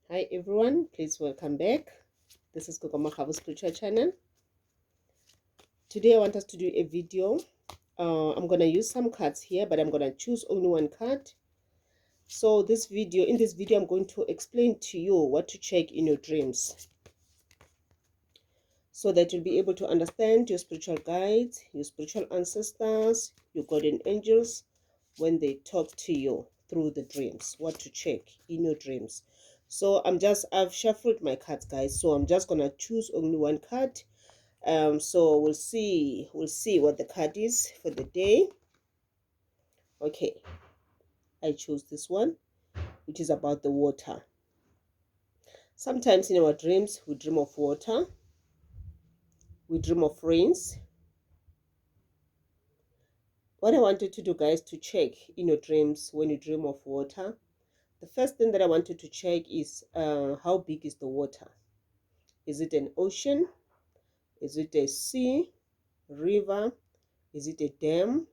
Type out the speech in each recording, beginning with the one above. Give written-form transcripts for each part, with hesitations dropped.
Hi everyone, please welcome back. This is Gogo Makgabu Spiritual Channel. Today I want us to do a video. I'm gonna use some cards here, but I'm gonna choose only one card. So in this video, I'm going to explain to you what to check in your dreams, so that you'll be able to understand your spiritual guides, your spiritual ancestors, your guardian angels when they talk to you through the dreams. What to check in your dreams. So I've shuffled my cards, guys. So I'm just gonna choose only one card. So we'll see what the card is for the day. Okay, I chose this one, which is about the water. Sometimes in our dreams we dream of water, we dream of rains. What I wanted to do, guys, to check in your dreams when you dream of water, the first thing that I wanted to check is how big is the water? Is it an ocean? Is it a sea, river? Is it a dam?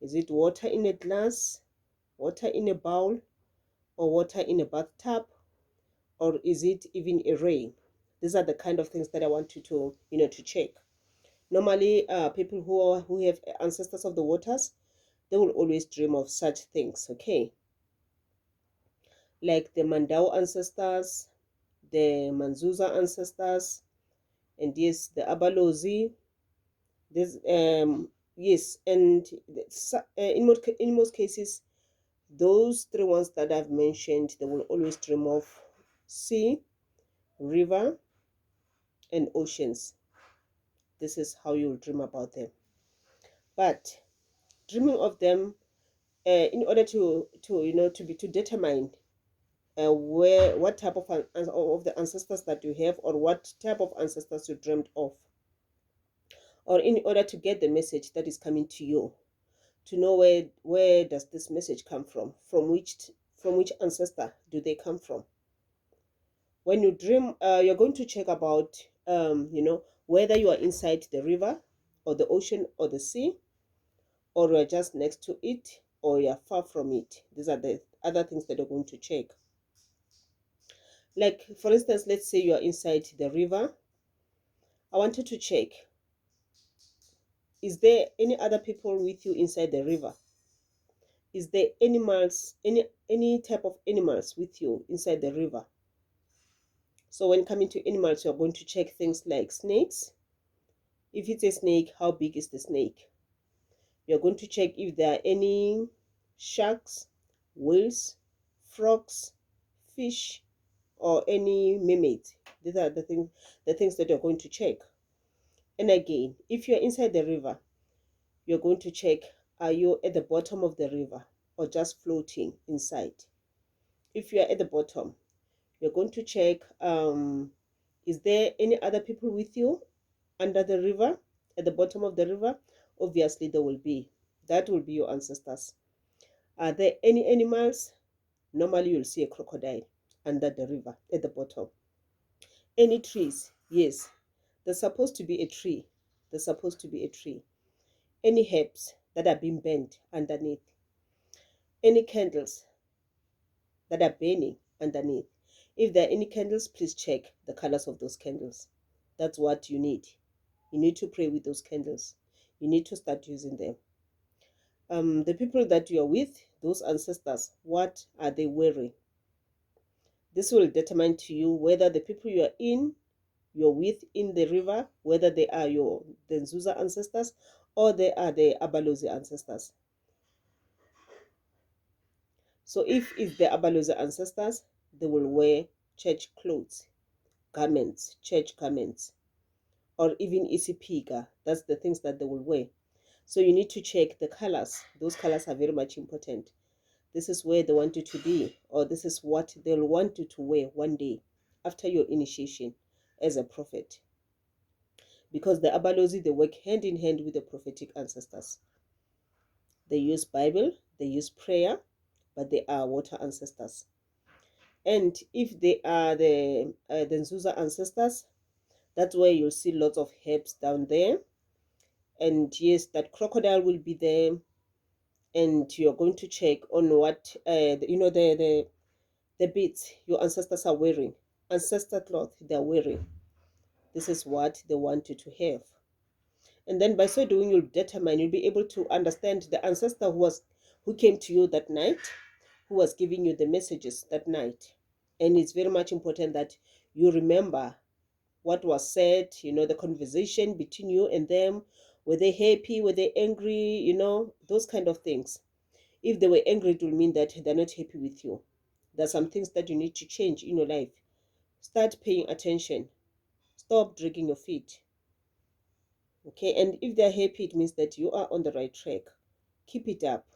Is it water in a glass, water in a bowl, or water in a bathtub? Or is it even a rain? These are the kind of things that I want you to check. Normally, people who have ancestors of the waters, they will always dream of such things, okay? Like the Mandau ancestors, the Manzuza ancestors, and yes, the Abalozi. This yes, and in most cases, those three ones that I've mentioned, they will always dream of sea, river, and oceans. This is how you'll dream about them. But dreaming of them, in order to determine what type of the ancestors that you have, or what type of ancestors you dreamed of, or in order to get the message that is coming to you, to know where does this message come from which ancestor do they come from. When you dream, you're going to check about whether you are inside the river or the ocean or the sea, or you're just next to it, or you're far from it. These are the other things that you're going to check. Like, for instance, let's say you are inside the river. I wanted to check, is there any other people with you inside the river? Is there animals, any type of animals with you inside the river? So when coming to animals, you're going to check things like snakes. If it's a snake, how big is the snake? You're going to check if there are any sharks, whales, frogs, fish, or any mermaids. These are the things that you're going to check. And again, if you're inside the river, you're going to check, are you at the bottom of the river or just floating inside? If you're at the bottom, you're going to check, is there any other people with you under the river, at the bottom of the river? Obviously there will be. That will be your ancestors. Are there any animals? Normally you'll see a crocodile under the river at the bottom. Any trees? Yes, there's supposed to be a tree. There's supposed to be a tree. Any herbs that are being burnt underneath. Any candles that are burning underneath. If there are any candles, please check the colors of those candles. That's what you need. You need to pray with those candles. You need to start using them. The people that you are with, those ancestors, what are they wearing? This will determine to you whether the people you're with in the river, whether they are the Nzuza ancestors or they are the Abalozi ancestors. So if it's the Abalozi ancestors, they will wear church clothes, garments, church garments, or even isipiga. That's the things that they will wear. So you need to check the colors. Those colors are very much important. This is where they want you to be, or this is what they'll want you to wear one day after your initiation as a prophet. Because the Abalozi, they work hand in hand with the prophetic ancestors. They use Bible, they use prayer, but they are water ancestors. And if they are the Nzuza ancestors, that's where you'll see lots of herbs down there. And yes, that crocodile will be there. And you're going to check on what the the beads your ancestors are wearing, ancestor cloth they are wearing. This is what they want you to have. And then by so doing, you'll be able to understand the ancestor who came to you that night, who was giving you the messages that night. And it's very much important that you remember what was said, the conversation between you and them. Were they happy? Were they angry? Those kind of things. If they were angry, it will mean that they're not happy with you. There's some things that you need to change in your life. Start paying attention. Stop dragging your feet. Okay, and if they're happy, it means that you are on the right track. Keep it up.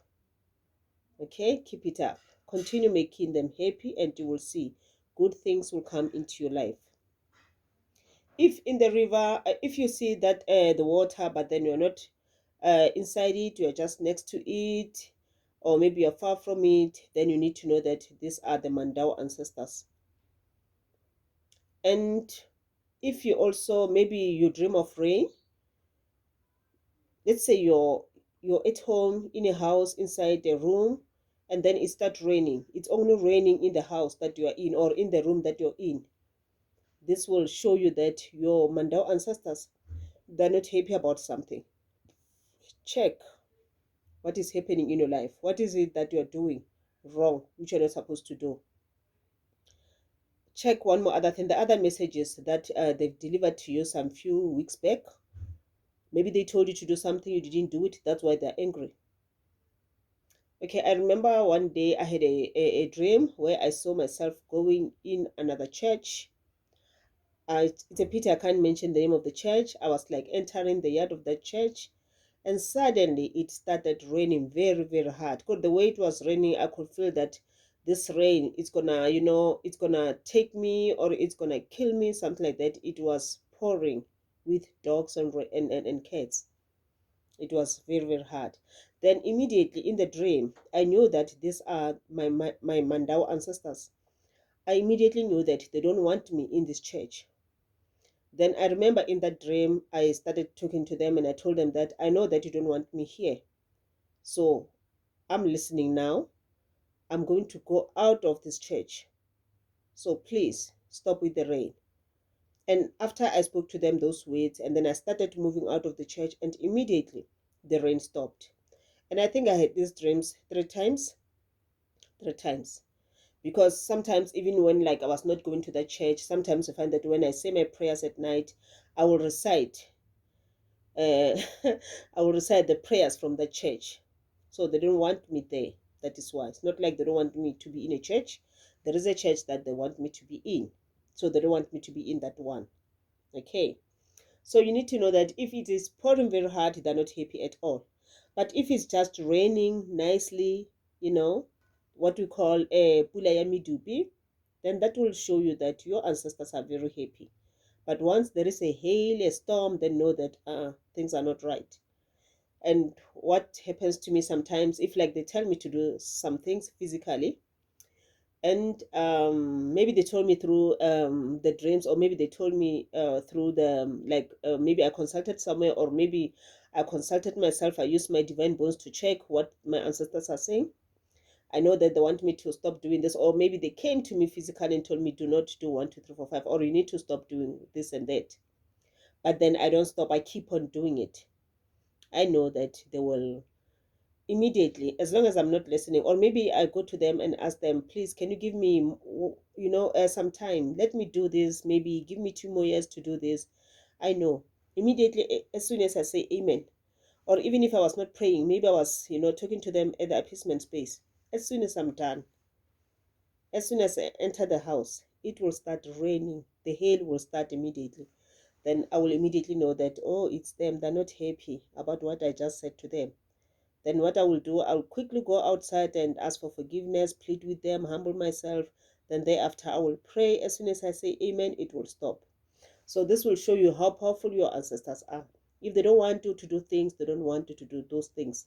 Okay, keep it up. Continue making them happy, and you will see good things will come into your life. If in the river, if you see that the water, but then you're not inside it, you're just next to it, or maybe you're far from it, then you need to know that these are the Mandau ancestors. And if you also, maybe you dream of rain, let's say you're at home in a house inside a room, and then it starts raining. It's only raining in the house that you are in, or in the room that you're in. This will show you that your Mandau ancestors, they're not happy about something. Check what is happening in your life. What is it that you're doing wrong, which you're not supposed to do? Check one more other thing. The other messages that they've delivered to you some few weeks back. Maybe they told you to do something, you didn't do it. That's why they're angry. Okay, I remember one day I had a dream where I saw myself going in another church. It's a pity I can't mention the name of the church. I was like entering the yard of that church, and suddenly it started raining very, very hard. Because the way it was raining, I could feel that this rain is gonna, it's gonna take me, or it's gonna kill me, something like that. It was pouring with dogs and cats. It was very, very hard. Then immediately in the dream, I knew that these are my Mandau ancestors. I immediately knew that they don't want me in this church. Then I remember in that dream, I started talking to them and I told them that I know that you don't want me here. So I'm listening now. I'm going to go out of this church. So please stop with the rain. And after I spoke to them those words, and then I started moving out of the church, and immediately the rain stopped. And I think I had these dreams three times. Because sometimes, even when like I was not going to that church, sometimes I find that when I say my prayers at night, I will recite uh, I will recite the prayers from the church. So they don't want me there. That is why. It's not like they don't want me to be in a church. There is a church that they want me to be in. So they don't want me to be in that one. Okay. So you need to know that if it is pouring very hard, they're not happy at all. But if it's just raining nicely, what we call a pula ya midupi, then that will show you that your ancestors are very happy. But once there is a hail, a storm, then know that things are not right. And what happens to me sometimes, if like they tell me to do some things physically, and maybe they told me through the dreams, or maybe they told me through the maybe I consulted somewhere, or maybe I consulted myself. I used my divine bones to check what my ancestors are saying. I know that they want me to stop doing this, or maybe they came to me physically and told me do not do 1 2 3 4 5, or you need to stop doing this and that. But then I don't stop, I keep on doing it. I know that they will immediately, as long as I'm not listening, or maybe I go to them and ask them, please, can you give me some time, let me do this, maybe give me 2 more years to do this. I know immediately, as soon as I say amen, or even if I was not praying, maybe I was talking to them at the appeasement space, as soon as I'm done, as soon as I enter the house, it will start raining, the hail will start immediately. Then I will immediately know that, oh, it's them, they're not happy about what I just said to them. Then what I will do, I'll quickly go outside and ask for forgiveness, plead with them, humble myself. Then thereafter, I will pray. As soon as I say amen, it will stop. So this will show you how powerful your ancestors are. If they don't want you to do things, they don't want you to do those things.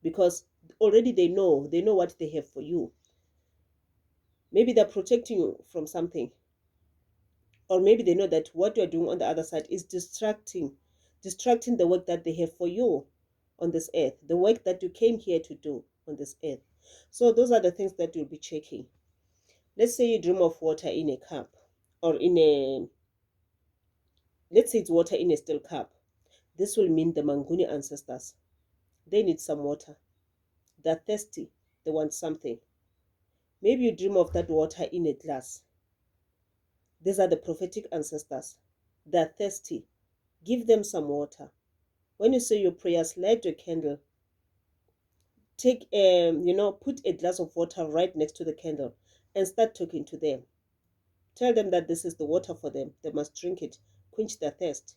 Because already they know what they have for you. Maybe they're protecting you from something. Or maybe they know that what you're doing on the other side is distracting the work that they have for you on this earth, the work that you came here to do on this earth. So those are the things that you'll be checking. Let's say you dream of water in a cup, or in a, let's say it's water in a steel cup. This will mean the Manguni ancestors, they need some water. They're thirsty. They want something. Maybe you dream of that water in a glass. These are the prophetic ancestors. They're thirsty. Give them some water. When you say your prayers, light your candle. Take, put a glass of water right next to the candle and start talking to them. Tell them that this is the water for them. They must drink it, quench their thirst.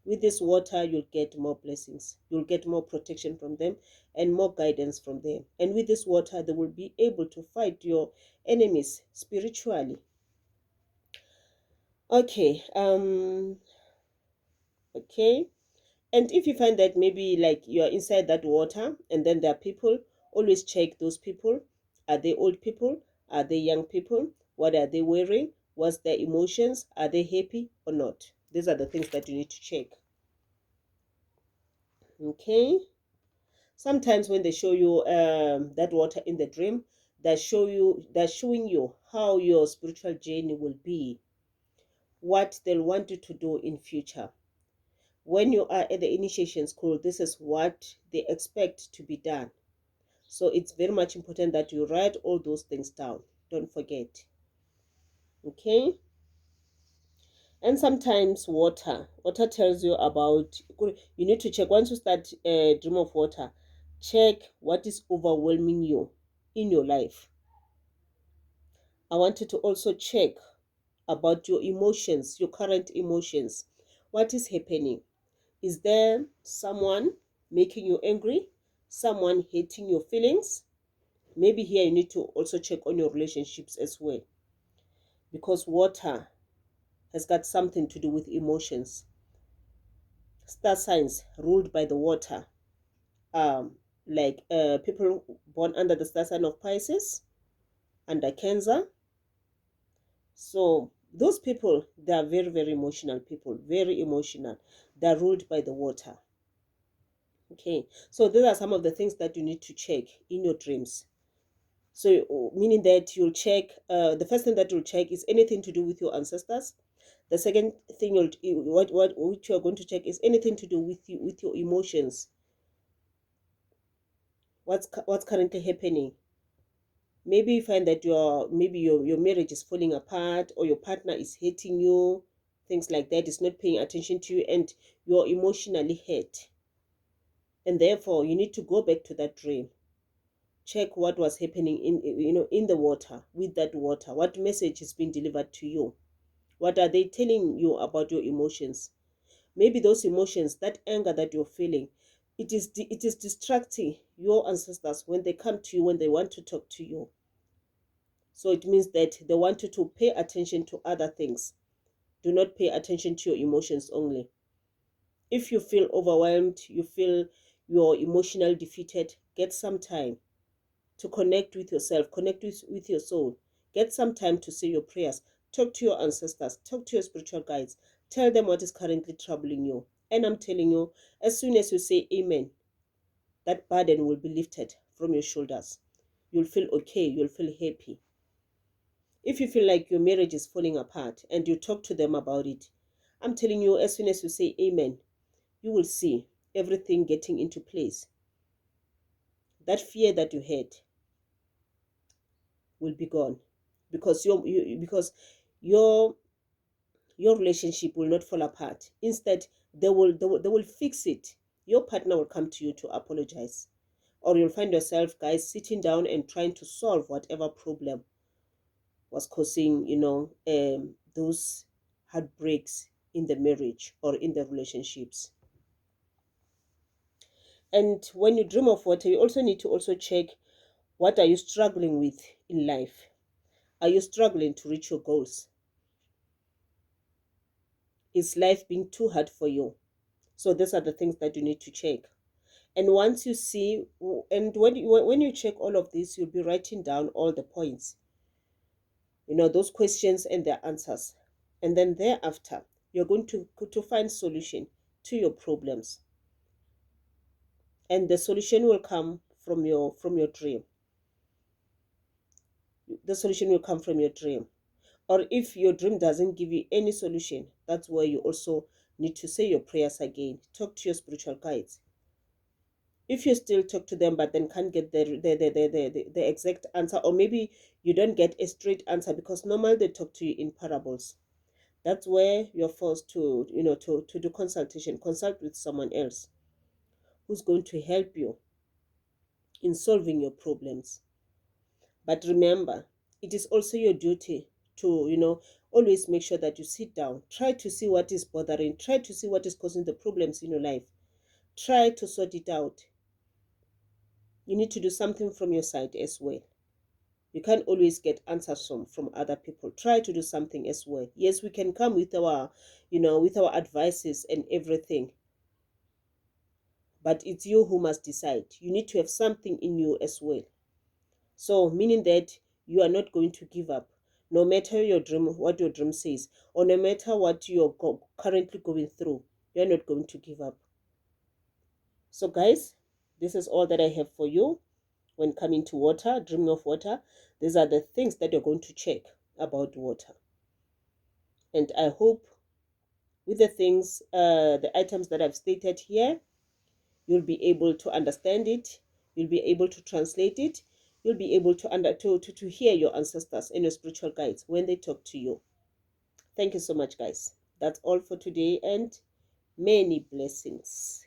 With this water, you'll get more blessings. You'll get more protection from them and more guidance from them. And with this water, they will be able to fight your enemies spiritually. Okay. Okay. And if you find that maybe like you're inside that water and then there are people, always check those people. Are they old people? Are they young people? What are they wearing? What's their emotions? Are they happy or not? These are the things that you need to check. Okay. Sometimes when they show you that water in the dream, they're showing you how your spiritual journey will be, what they'll want you to do in future. When you are at the initiation school, this is what they expect to be done. So it's very much important that you write all those things down. Don't forget. Okay. And sometimes water tells you about, you need to check once you start a dream of water, check what is overwhelming you in your life. I wanted to also check about your emotions, your current emotions. What is happening? Is there someone making you angry? Someone hating your feelings? Maybe here you need to also check on your relationships as well, because water has got something to do with emotions. Star signs ruled by the water, like people born under the star sign of Pisces, under Cancer. So those people, they are very, very emotional people, very emotional. They're ruled by the water. Okay, so these are some of the things that you need to check in your dreams. So meaning that you'll check, the first thing that you'll check is anything to do with your ancestors. The second thing which you're going to check is anything to do with you, with your emotions. What's currently happening? Maybe you find that your marriage is falling apart, or your partner is hating you, things like that, is not paying attention to you, and you're emotionally hurt. And therefore you need to go back to that dream. Check what was happening in the water, with that water. What message is being delivered to you? What are they telling you about your emotions? Maybe those emotions, that anger that you're feeling, it is distracting your ancestors when they come to you, when they want to talk to you. So it means that they want you to pay attention to other things. Do not pay attention to your emotions only. If you feel overwhelmed, you feel you're emotionally defeated, get some time to connect with yourself, connect with your soul. Get some time to say your prayers. Talk to your ancestors, talk to your spiritual guides. Tell them what is currently troubling you. And I'm telling you, as soon as you say amen, that burden will be lifted from your shoulders. You'll feel okay, you'll feel happy. If you feel like your marriage is falling apart and you talk to them about it, I'm telling you, as soon as you say amen, you will see everything getting into place. That fear that you had will be gone, because your relationship will not fall apart. Instead, they will fix it. Your partner will come to you to apologize, or you'll find yourself, guys, sitting down and trying to solve whatever problem was causing those heartbreaks in the marriage or in the relationships. And when you dream of water, you also need to also check, what are you struggling with in life? Are you struggling to reach your goals? Is life being too hard for you? So these are the things that you need to check. And once you see, and when you check all of this, you'll be writing down all the points, those questions and their answers. And then thereafter, you're going to find solution to your problems. And the solution will come from your dream. the solution will come from your dream. Or if your dream doesn't give you any solution, that's where you also need to say your prayers again. Talk to your spiritual guides. If you still talk to them but then can't get the exact answer, or maybe you don't get a straight answer, because normally they talk to you in parables, that's where you're forced to, to do consultation. Consult with someone else who's going to help you in solving your problems. But remember, it is also your duty to, always make sure that you sit down, try to see what is bothering, try to see what is causing the problems in your life, try to sort it out. You need to do something from your side as well. You can't always get answers from other people. Try to do something as well. Yes, we can come with our, with our advices and everything, but it's you who must decide. You need to have something in you as well. So meaning that you are not going to give up, no matter your dream, what your dream says, or no matter what you're currently going through, you're not going to give up. So guys, this is all that I have for you when coming to water, dreaming of water. These are the things that you're going to check about water. And I hope with the things, the items that I've stated here, you'll be able to understand it, you'll be able to translate it, you'll be able to hear your ancestors and your spiritual guides when they talk to you. Thank you so much, guys. That's all for today, and many blessings.